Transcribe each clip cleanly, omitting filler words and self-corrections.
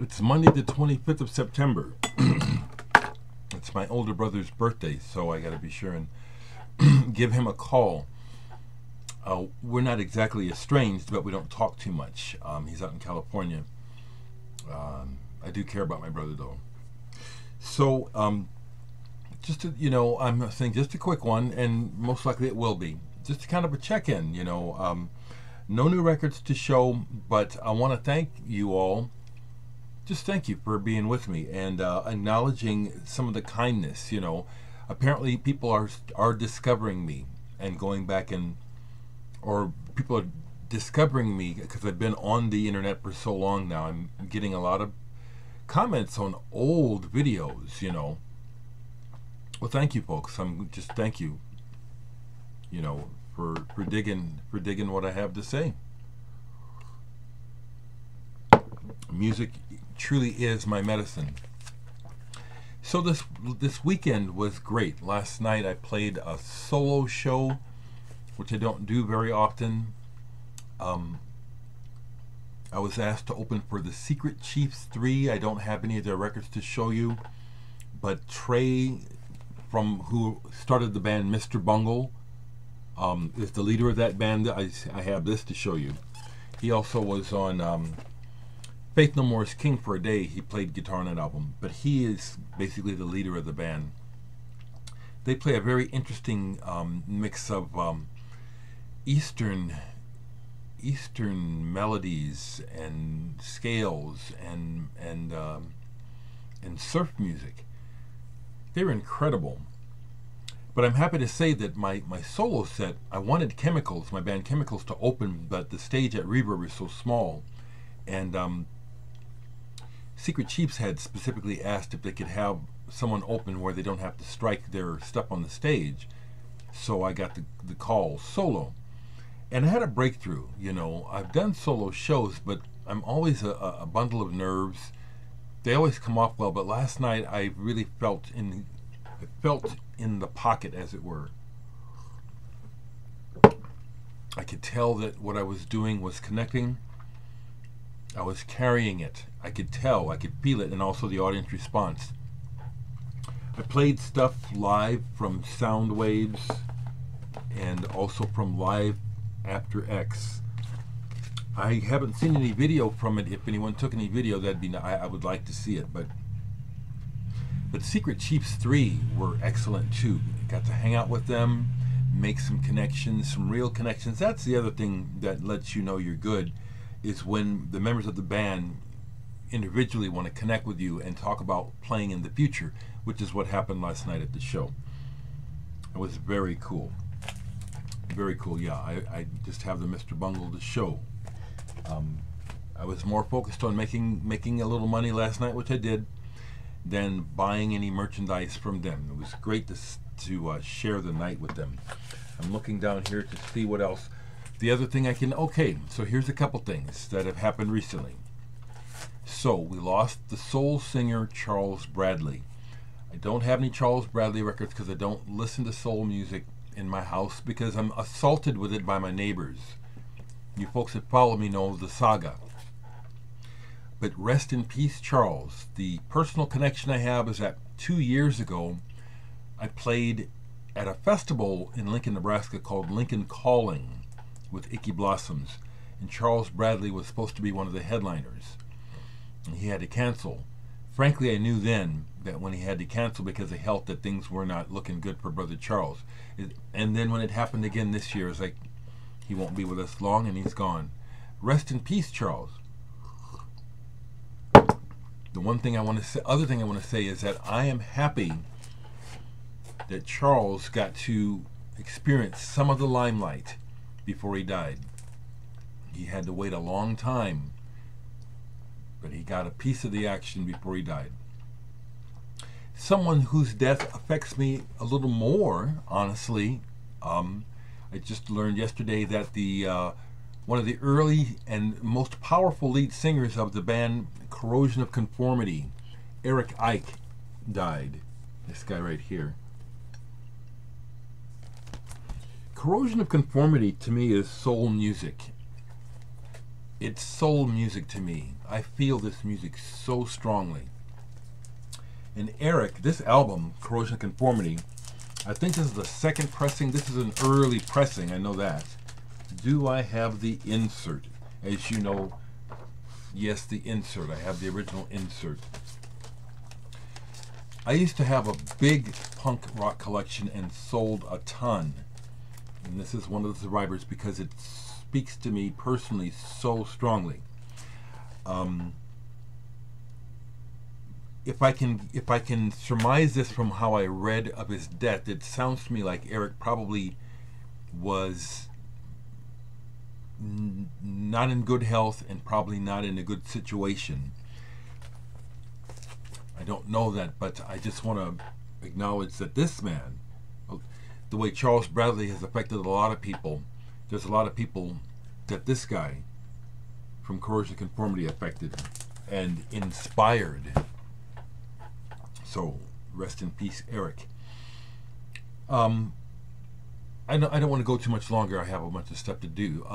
It's Monday the 25th of September. It's my older brother's birthday, so I got to be sure and give him a call. We're not exactly estranged, but we don't talk too much. He's out in California. I do care about my brother, though. So, just to, I'm saying just a quick one, and most likely it will be. Just kind of a check-in, no new records to show, but I want to thank you all. Just thank you for being with me and acknowledging some of the kindness. Apparently people are discovering me and going back or people are discovering me because I've been on the internet for so long now. I'm getting a lot of comments on old videos. Well, thank you, folks. Thank you. For digging what I have to say. Music truly is my medicine. So this weekend was great. Last night I played a solo show, which I don't do very often. I was asked to open for the Secret Chiefs 3. I don't have any of their records to show you, but Trey, who started the band Mr. Bungle, is the leader of that band. I have this to show you. He also was on Faith No More's King for a Day. He played guitar on that album, but he is basically the leader of the band. They play a very interesting mix of Eastern melodies and scales and surf music. They're incredible. But I'm happy to say that my solo set, I wanted Chemicals, my band Chemicals, to open, but the stage at Reverb is so small, and Secret Chiefs had specifically asked if they could have someone open where they don't have to strike their stuff on the stage. So I got the call solo. And I had a breakthrough. I've done solo shows, but I'm always a bundle of nerves. They always come off well, but last night I really felt in the pocket, as it were. I could tell that what I was doing was connecting. I was carrying it. I could tell, I could feel it, and also the audience response. I played stuff live from Sound Waves and also from Live After X. I haven't seen any video from it. If anyone took any video, I would like to see it. But Secret Chiefs 3 were excellent too. Got to hang out with them, make some connections, some real connections. That's the other thing that lets you know you're good, is when the members of the band individually want to connect with you and talk about playing in the future, which is what happened last night at the show. It was very cool. Very cool, yeah. I just have the Mr. Bungle to show. I was more focused on making a little money last night, which I did, than buying any merchandise from them. It was great to share the night with them. I'm looking down here to see what else. The other thing so here's a couple things that have happened recently. So we lost the soul singer Charles Bradley. I don't have any Charles Bradley records because I don't listen to soul music in my house because I'm assaulted with it by my neighbors. You folks that follow me know the saga. But rest in peace, Charles. The personal connection I have is that 2 years ago I played at a festival in Lincoln, Nebraska called Lincoln Calling with Icky Blossoms, and Charles Bradley was supposed to be one of the headliners, and he had to cancel. Frankly, I knew then that when he had to cancel because of health, that things were not looking good for Brother Charles. And then when it happened again this year, it's like he won't be with us long, and he's gone. Rest in peace, Charles. The other thing I want to say is that I am happy that Charles got to experience some of the limelight before he died. He had to wait a long time, but he got a piece of the action before he died. Someone whose death affects me a little more, honestly, I just learned yesterday that one of the early and most powerful lead singers of the band Corrosion of Conformity, Eric Ike, died. This guy right here. Corrosion of Conformity to me is soul music. It's soul music to me. I feel this music so strongly. And Eric, this album, Corrosion of Conformity, I think this is the second pressing. This is an early pressing, I know that. Do I have the insert? As you know, yes, the insert. I have the original insert. I used to have a big punk rock collection and sold a ton. And this is one of the survivors because it speaks to me personally so strongly. If I can surmise this from how I read of his death, it sounds to me like Eric probably was not in good health and probably not in a good situation. I don't know that, but I just want to acknowledge that this man, the way Charles Bradley has affected a lot of people, there's a lot of people that this guy from Corrosion of Conformity affected and inspired. So rest in peace, Eric. I don't want to go too much longer. I have a bunch of stuff to do.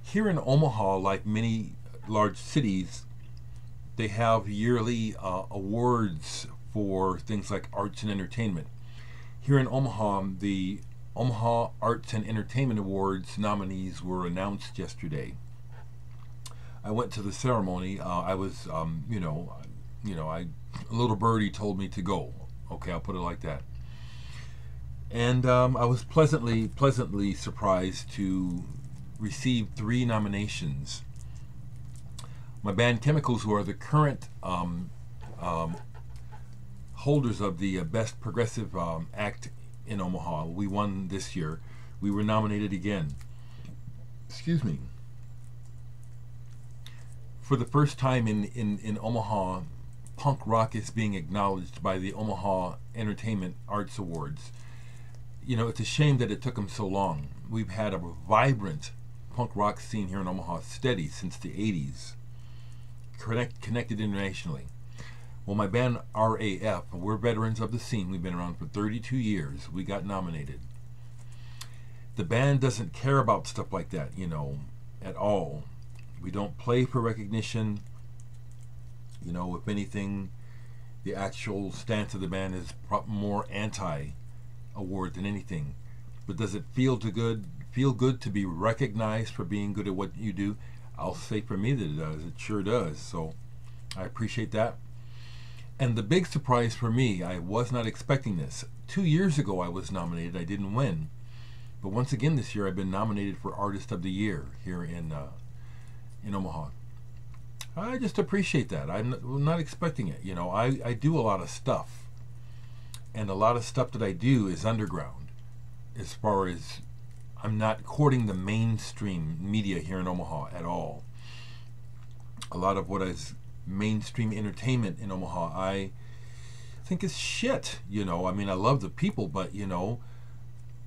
Here in Omaha, like many large cities, they have yearly awards for things like arts and entertainment. Here in Omaha, the Omaha Arts and Entertainment Awards nominees were announced yesterday. I went to the ceremony. I was, a little birdie told me to go. Okay, I'll put it like that. And I was pleasantly surprised to receive 3 nominations. My band Chemicals, who are the current holders of the Best Progressive Act in Omaha, we won this year. We were nominated again. Excuse me. For the first time in Omaha, punk rock is being acknowledged by the Omaha Entertainment Arts Awards. You know, it's a shame that it took them so long. We've had a vibrant punk rock scene here in Omaha, steady since the 80s, connected internationally. Well, my band RAF, we're veterans of the scene. We've been around for 32 years. We got nominated. The band doesn't care about stuff like that, at all. We don't play for recognition. If anything, the actual stance of the band is more anti-award than anything. But does it feel good to be recognized for being good at what you do? I'll say for me that it does. It sure does. So I appreciate that. And the big surprise for me, I was not expecting this. 2 years ago I was nominated. I didn't win. But once again this year I've been nominated for Artist of the Year here in Omaha. I just appreciate that. I'm not expecting it. I do a lot of stuff. And a lot of stuff that I do is underground. As far as I'm not courting the mainstream media here in Omaha at all. A lot of what is mainstream entertainment in Omaha, I think is shit. I love the people, but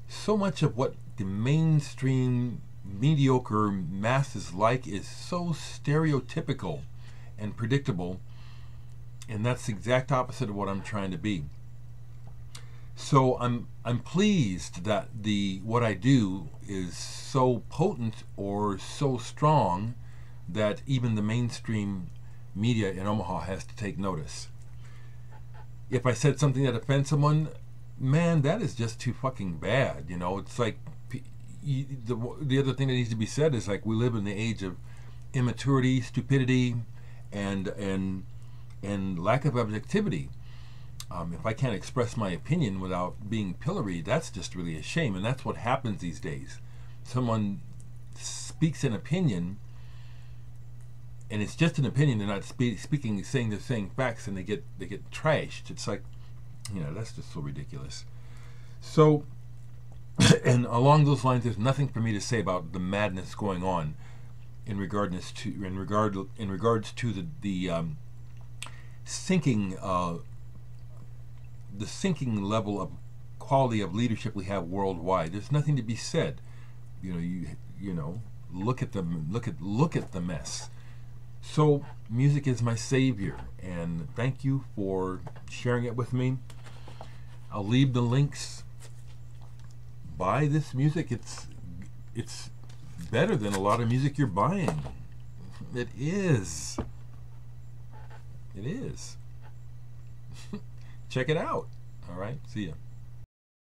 so much of what the mainstream mediocre masses like is so stereotypical and predictable, and that's the exact opposite of what I'm trying to be. So I'm pleased that what I do is so potent or so strong that even the mainstream media in Omaha has to take notice. If I said something that offends someone, man, that is just too fucking bad. It's like the other thing that needs to be said is like we live in the age of immaturity, stupidity, and lack of objectivity. If I can't express my opinion without being pilloried, that's just really a shame, and that's what happens these days. Someone speaks an opinion, and it's just an opinion. They're not saying facts, and they get trashed. It's like, that's just so ridiculous. So, and along those lines, there's nothing for me to say about the madness going on in regards to the sinking level of quality of leadership we have worldwide. There's nothing to be said. Look at the mess. So music is my savior, and thank you for sharing it with me. I'll leave the links. Buy this music. It's better than a lot of music you're buying. It is. It is. Check it out. All right. See ya.